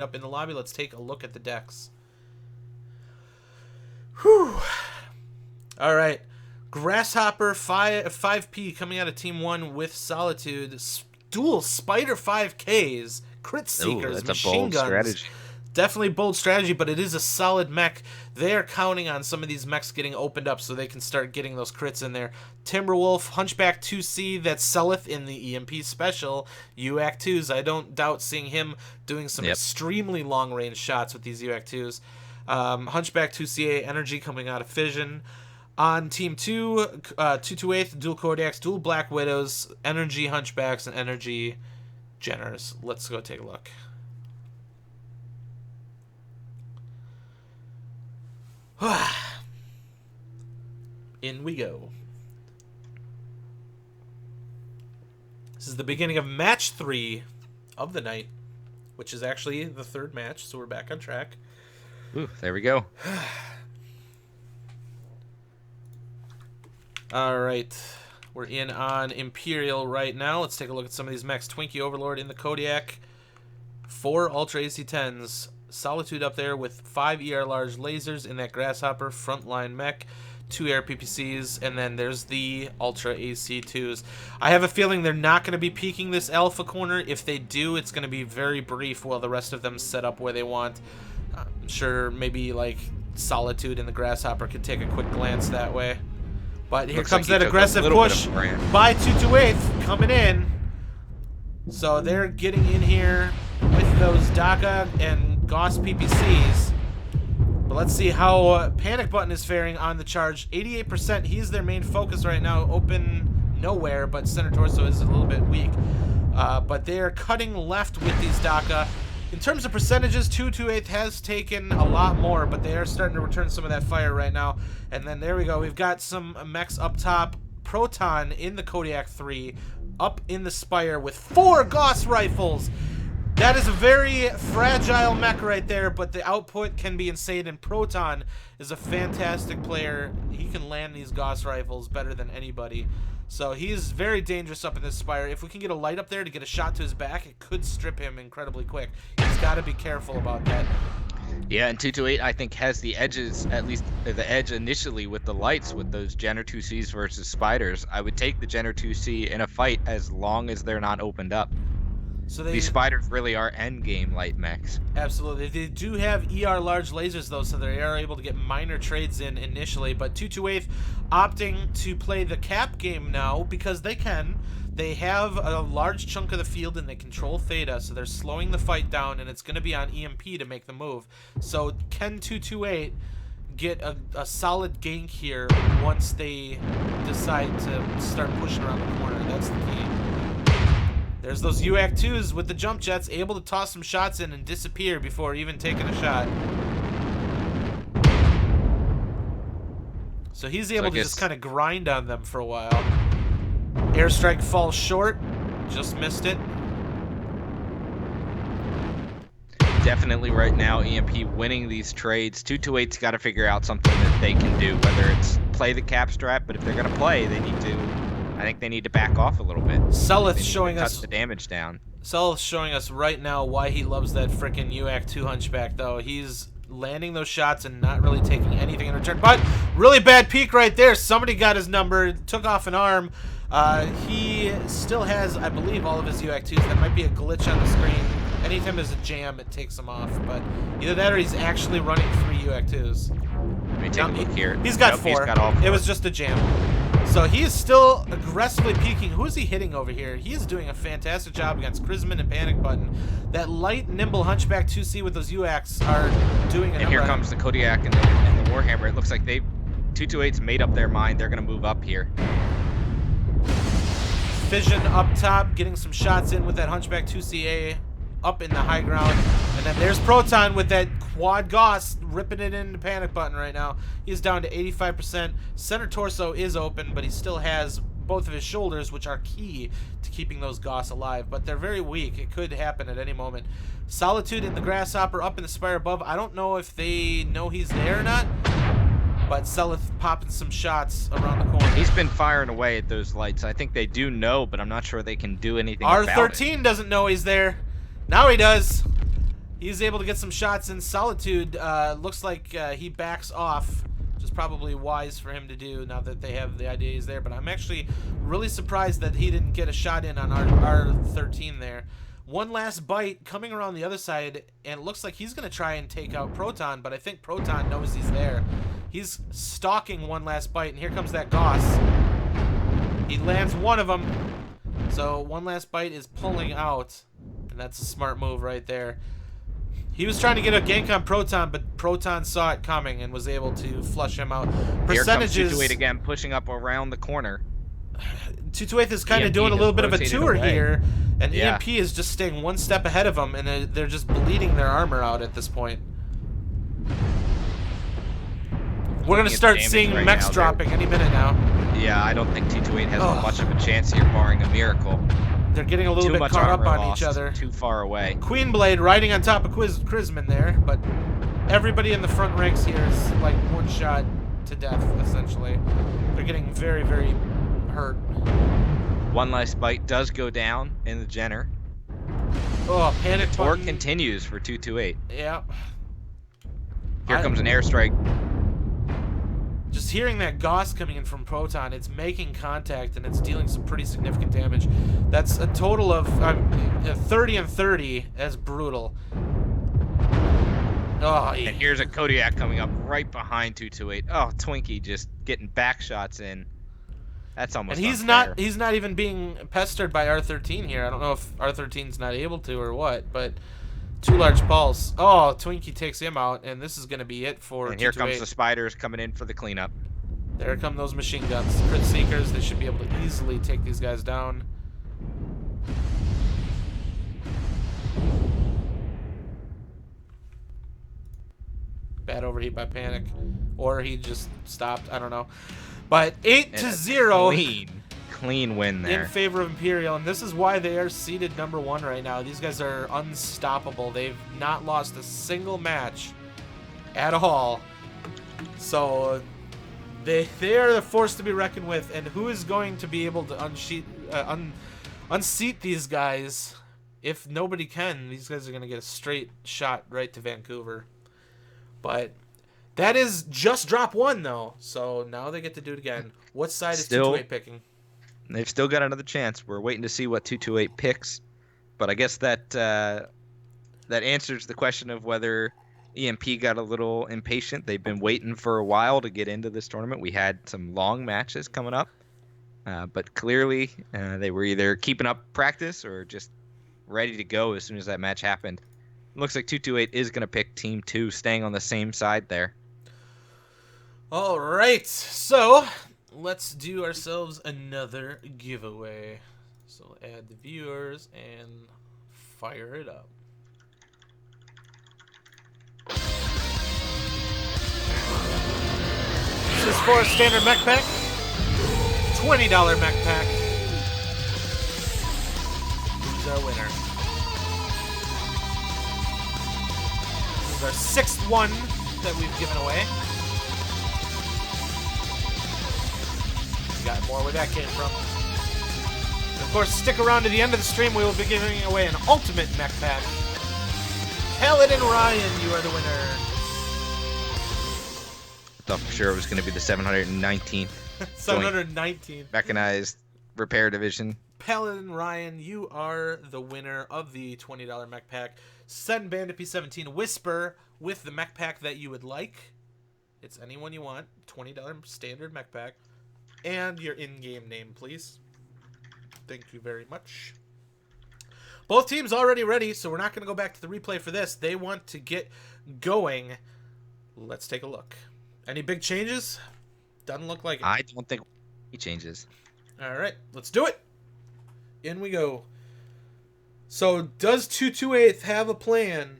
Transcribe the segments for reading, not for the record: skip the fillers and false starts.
up in the lobby. Let's take a look at the decks. Whew. All right. Grasshopper 5P coming out of Team 1 with Solitude. Dual Spider 5Ks. Crit Seekers. That's machine a bold guns. strategy. Definitely bold strategy, but it is a solid mech. They are counting on some of these mechs getting opened up so they can start getting those crits in there. Timberwolf, Hunchback 2C that selleth in the EMP special. UAC 2s. I don't doubt seeing him doing some extremely long-range shots with these UAC 2s. Hunchback 2CA Energy coming out of Fission. On Team 2, 228, dual Kodiaks, dual Black Widows, Energy Hunchbacks, and Energy Jenners. Let's go take a look. In we go. This is the beginning of match 3 of the night, which is actually the third match, so we're back on track. Ooh, there we go. All right. We're in on Imperial right now. Let's take a look at some of these mechs. Twinkie Overlord in the Kodiak. 4 Ultra AC-10s. Solitude up there with 5 ER large lasers in that Grasshopper frontline mech. 2 air PPCs, and then there's the Ultra AC2s. I have a feeling they're not going to be peeking this alpha corner. If they do, it's going to be very brief while the rest of them set up where they want. I'm sure maybe like Solitude and the Grasshopper could take a quick glance that way. But here comes that aggressive push by 228 coming in. So they're getting in here with those DACA and Gauss PPCs. But let's see how Panic Button is faring on the charge. 88%, he's their main focus right now. Open nowhere, but center torso is a little bit weak. But they are cutting left with these DACA. In terms of percentages, 228 has taken a lot more, but they are starting to return some of that fire right now. And then there we go. We've got some mechs up top. Proton in the Kodiak 3, up in the Spire with 4 Gauss rifles. That is a very fragile mech right there, but the output can be insane, and Proton is a fantastic player. He can land these Gauss rifles better than anybody. So he's very dangerous up in this Spire. If we can get a light up there to get a shot to his back, it could strip him incredibly quick. He's got to be careful about that. Yeah, and 228 I think has the edges, at least the edge initially with the lights with those Jenner 2Cs versus Spiders. I would take the Jenner 2C in a fight as long as they're not opened up. So these Spiders really are endgame light mechs. Absolutely. They do have ER large lasers, though, so they are able to get minor trades in initially. But 228 opting to play the cap game now because they can. They have a large chunk of the field and they control Theta, so they're slowing the fight down, and it's going to be on EMP to make the move. So can 228 get a solid gank here once they decide to start pushing around the corner? That's the key. There's those UAC 2s with the jump jets, able to toss some shots in and disappear before even taking a shot. So he's able to just kind of grind on them for a while. Airstrike falls short. Just missed it. Definitely right now, EMP winning these trades. 228's got to figure out something that they can do, whether it's play the cap strap, but if they're going to play, they need to... I think they need to back off a little bit. Seleth showing us the damage down. Seleth showing us right now why he loves that frickin' UAC 2 Hunchback, though. He's landing those shots and not really taking anything in return. But really bad peek right there. Somebody got his number, took off an arm. He still has, I believe, all of his UAC 2s. That might be a glitch on the screen. Anytime there's a jam, it takes him off. But either that or he's actually running 3 UAC 2s. Let me take a look here. He's got 4. He's got all 4. It was just a jam. So he is still aggressively peeking. Who is he hitting over here? He is doing a fantastic job against Chrisman and Panic Button. That light, nimble Hunchback 2C with those UACs are doing a number. And here comes the Kodiak and the Warhammer. It looks like 228's made up their mind. They're going to move up here. Fission up top, getting some shots in with that Hunchback 2CA up in the high ground. And then there's Proton with that quad Gauss ripping it into Panic Button right now. He's down to 85%. Center torso is open, but he still has both of his shoulders, which are key to keeping those Gauss alive. But they're very weak. It could happen at any moment. Solitude and the Grasshopper up in the Spire above. I don't know if they know he's there or not, but Seleth popping some shots around the corner. He's been firing away at those lights. I think they do know, but I'm not sure they can do anything about it. R13 doesn't know he's there. Now he does. He's able to get some shots in. Solitude looks like he backs off, which is probably wise for him to do now that they have the IDAs there. But I'm actually really surprised that he didn't get a shot in on our 13 there. One last bite coming around the other side, and it looks like he's going to try and take out Proton, but I think Proton knows he's there. He's stalking one last bite, and here comes that Gauss. He lands one of them, so one last bite is pulling out, and that's a smart move right there. He was trying to get a gank on Proton, but Proton saw it coming and was able to flush him out. Percentages. Here comes 228 again, pushing up around the corner. 228 is kind of doing a little bit of a tour here, and EMP is just staying one step ahead of them, and they're just bleeding their armor out at this point. We're going to start seeing mechs dropping any minute now. Yeah, I don't think 228 has much of a chance here, barring a miracle. They're getting a little bit caught up on each other. Too far away. Queenblade riding on top of Chrisman there, but everybody in the front ranks here is like one shot to death, essentially. They're getting very, very hurt. One last bite does go down in the Jenner. Oh, panic button. Torque continues for 228. Yeah. Here comes an airstrike. Just hearing that Gauss coming in from Proton, it's making contact and it's dealing some pretty significant damage. That's a total of 30 and 30. That's brutal. Oh, and here's a Kodiak coming up right behind 228. Oh, Twinkie just getting back shots in. That's almost and he's not even being pestered by R13 here. I don't know if R13's not able to or what, but too large pulse. Oh, Twinkie takes him out, and this is going to be it for. And here comes the Spiders coming in for the cleanup. There come those machine guns. Crit Seekers, they should be able to easily take these guys down. Bad overheat by Panic. Or he just stopped. I don't know. But 8-0. Clean win there. In favor of Imperial, and this is why they are seeded #1 right now. These guys are unstoppable. They've not lost a single match at all. So they are the force to be reckoned with, and who is going to be able to unseat these guys? If nobody can, these guys are going to get a straight shot right to Vancouver. But that is just drop 1, though. So now they get to do it again. What side is 228 picking? They've still got another chance. We're waiting to see what 228 picks. But I guess that answers the question of whether EMP got a little impatient. They've been waiting for a while to get into this tournament. We had some long matches coming up. But clearly they were either keeping up practice or just ready to go as soon as that match happened. It looks like 228 is going to pick Team 2, staying on the same side there. All right. So let's do ourselves another giveaway. So add the viewers and fire it up. This is for a standard mech pack. $20 mech pack. Who's our winner? This is our 6th one that we've given away. Got more where that came from. And of course, stick around to the end of the stream. We will be giving away an ultimate mech pack. Paladin Ryan, you are the winner. I thought for sure it was going to be the 719th. 719th. Mechanized repair division. Paladin Ryan, you are the winner of the $20 mech pack. Send Bandit P17 Whisper with the mech pack that you would like. It's anyone you want. $20 standard mech pack. And your in-game name, please. Thank you very much. Both teams already ready, so we're not going to go back to the replay for this. They want to get going. Let's take a look. Any big changes? Doesn't look like it. I don't think any changes. All right, let's do it. In we go. So does 228 have a plan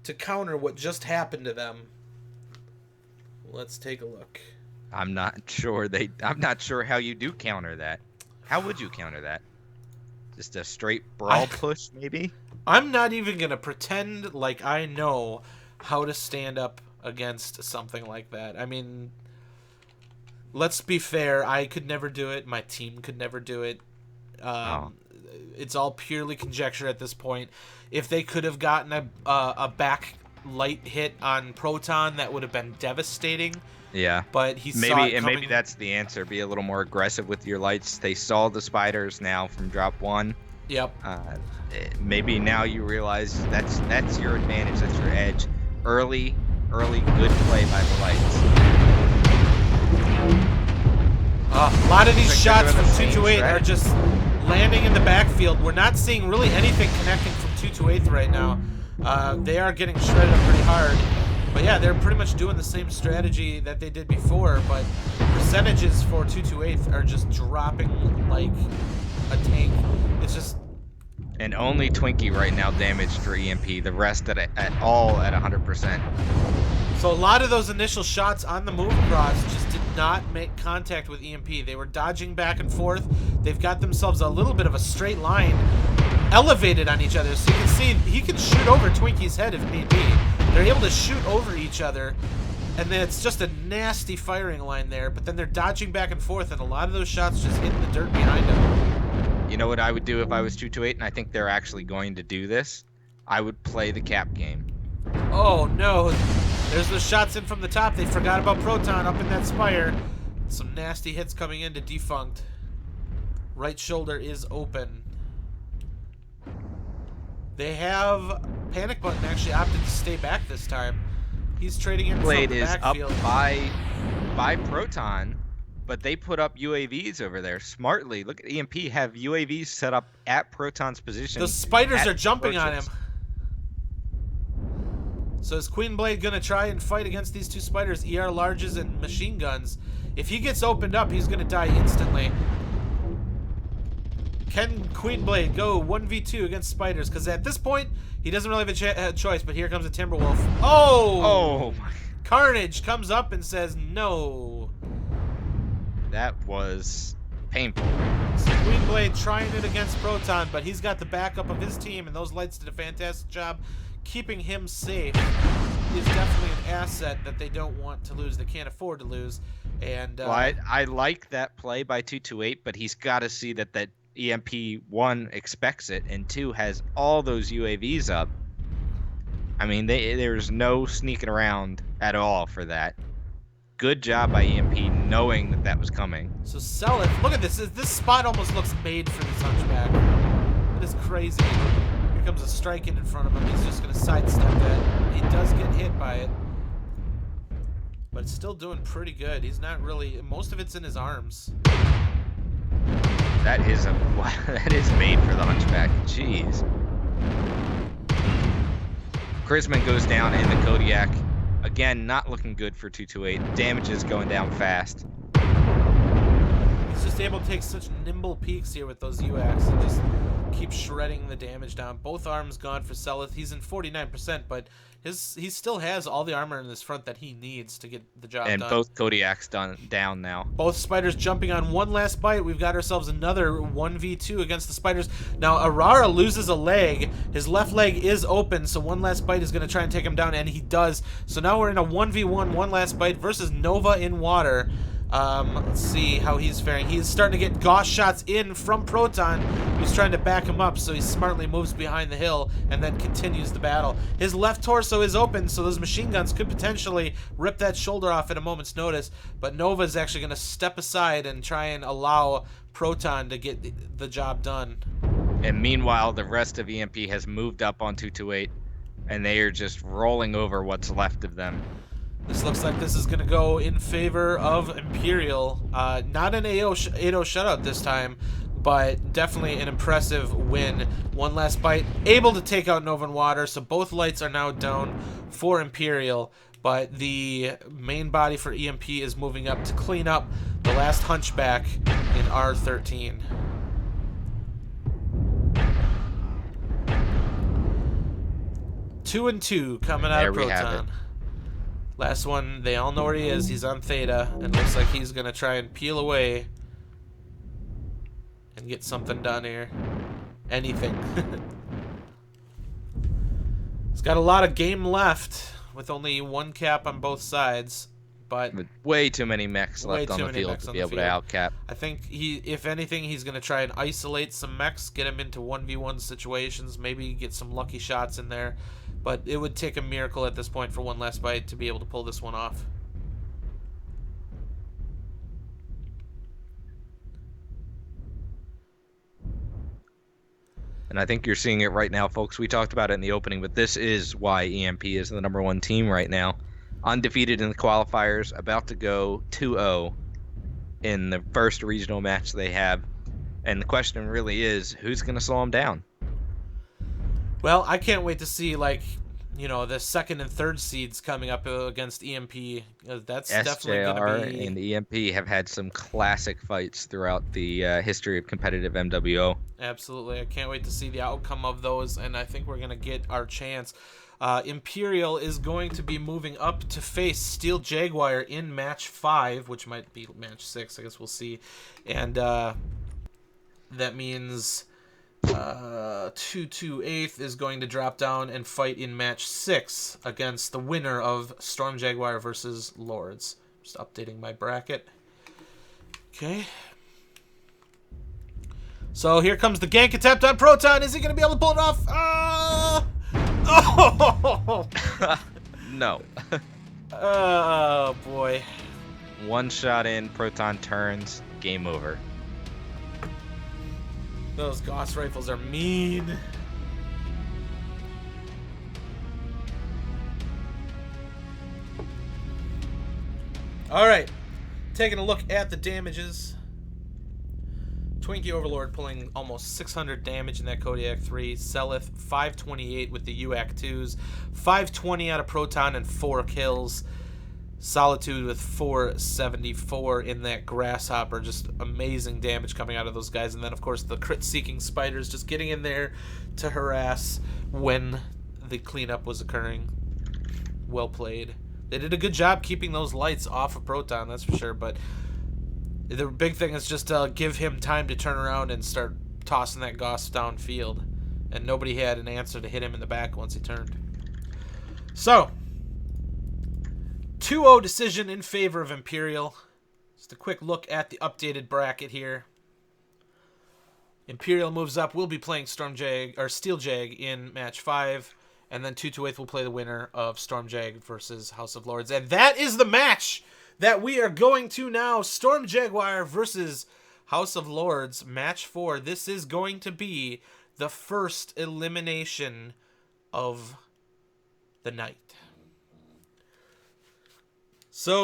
to counter what just happened to them? Let's take a look. I'm not sure how you do counter that. How would you counter that? Just a straight brawl push, maybe? I'm not even going to pretend like I know how to stand up against something like that. I mean, let's be fair. I could never do it. My team could never do it. it's all purely conjecture at this point. If they could have gotten a back light hit on Proton, that would have been devastating. Yeah. But he maybe saw it and coming. maybe that's the answer. Be a little more aggressive with your lights. They saw the spiders now from drop 1. Yep. Maybe now you realize that's your advantage. That's your edge. Early good play by the lights. A lot of these shots they're from doing the 228 same are strategy. just landing in the backfield. We're not seeing really anything connecting from 228 right now. They are getting shredded up pretty hard. But yeah, they're pretty much doing the same strategy that they did before, but percentages for 228 are just dropping like a tank. It's just... And only Twinkie right now damaged for EMP. The rest at all at 100%. So a lot of those initial shots on the move across just did not make contact with EMP. They were dodging back and forth. They've got themselves a little bit of a straight line elevated on each other. So you can see he can shoot over Twinkie's head if need be. They're able to shoot over each other. And then it's just a nasty firing line there. But then they're dodging back and forth, and a lot of those shots just hit the dirt behind them. You know what I would do if I was 228, and I think they're actually going to do this? I would play the cap game. Oh, no. There's the shots in from the top. They forgot about Proton up in that spire. Some nasty hits coming into Defunct. Right shoulder is open. They have Panic Button actually opted to stay back this time. He's trading in from Blade the is up backfield. by Proton, but they put up UAVs over there smartly. Look at EMP have UAVs set up at Proton's position. The spiders at are jumping on him. approaches. So is Queen Blade gonna try and fight against these two spiders, ER larges and machine guns? If he gets opened up, he's gonna die instantly. Can Queen Blade go 1v2 against spiders? Because at this point, he doesn't really have a choice, but here comes a Timberwolf. Oh! Oh, Carnage comes up and says no. that was painful. So Queen Blade trying it against Proton, but he's got the backup of his team, and those lights did a fantastic job keeping him safe. He is definitely an asset that they don't want to lose. They can't afford to lose. And Well, I like that play by 228, but he's got to see that EMP 1 expects it, and 2 has all those UAVs up. I mean, there's no sneaking around at all for that. Good job by EMP knowing that was coming. So Selith, look at this. This spot almost looks made for this hunchback. It is crazy. Here comes a strike in front of him. He's just going to sidestep that. He does get hit by it. But it's still doing pretty good. He's not really... Most of it's in his arms. That is made for the hunchback. Jeez. Chrisman goes down in the Kodiak. Again, not looking good for 228. Damage is going down fast. He's just able to take such nimble peeks here with those UACs and just keep shredding the damage down. Both arms gone for Selith. He's in 49%, but he still has all the armor in this front that he needs to get the job And done. both Kodiaks down now. Both spiders jumping on one last bite. We've got ourselves another 1v2 against the spiders. Now, Arara loses a leg. His left leg is open, so one last bite is going to try and take him down, and he does. So now we're in a 1v1, one last bite versus Nova in water. Let's see how he's faring. He's starting to get Gauss shots in from Proton, who's trying to back him up, so he smartly moves behind the hill and then continues the battle. His left torso is open, so those machine guns could potentially rip that shoulder off at a moment's notice, but Nova is actually going to step aside and try and allow Proton to get the job done. And meanwhile, the rest of EMP has moved up on 228, and they are just rolling over what's left of them. This looks like this is going to go in favor of Imperial. Not an 8-0 shutout this time, but definitely an impressive win. One last bite, able to take out Nova and Water, so both lights are now down for Imperial, but the main body for EMP is moving up to clean up the last hunchback in R13. Two and two coming out There of we have Proton. it. Last one, they all know where he is. He's on Theta, and looks like he's going to try and peel away and get something done here. Anything. He's got a lot of game left with only one cap on both sides. but With way too many mechs way left on too the many field mechs to on be the able to field. outcap. I think if anything, he's going to try and isolate some mechs, get him into 1v1 situations, maybe get some lucky shots in there. But it would take a miracle at this point for One Last Bite to be able to pull this one off. And I think you're seeing it right now, folks. We talked about it in the opening, but this is why EMP is the #1 team right now. Undefeated in the qualifiers, about to go 2-0 in the first regional match they have. And the question really is, who's going to slow them down? Well, I can't wait to see, like, you know, the second and third seeds coming up against EMP. That's definitely going SJR to be... and EMP have had some classic fights throughout the history of competitive MWO. Absolutely. I can't wait to see the outcome of those, and I think we're going to get our chance. Imperial is going to be moving up to face Steel Jaguar in match 5, which might be match 6. I guess we'll see. And that means 228th is going to drop down and fight in match 6 against the winner of Storm Jaguar versus Lords. Just updating my bracket. Okay. So here comes the gank attempt on Proton. Is he going to be able to pull it off? Oh! No. Oh, boy. One shot in, Proton turns, game over. Those Gauss rifles are mean. All right. Taking a look at the damages. Twinkie Overlord pulling almost 600 damage in that Kodiak 3. Selith 528 with the UAC 2s. 520 out of Proton and 4 kills. Solitude with 474 in that Grasshopper. Just amazing damage coming out of those guys. And then, of course, the crit-seeking Spiders just getting in there to harass when the cleanup was occurring. Well played. They did a good job keeping those lights off of Proton, that's for sure, but the big thing is just to give him time to turn around and start tossing that Gauss downfield. And nobody had an answer to hit him in the back once he turned. So, 2-0 decision in favor of Imperial. Just a quick look at the updated bracket here. Imperial moves up. We'll be playing Steel Jag in match 5. And then 228th will play the winner of Storm Jag versus House of Lords. And that is the match that we are going to now. Storm Jaguar versus House of Lords, match 4. This is going to be the first elimination of the night. So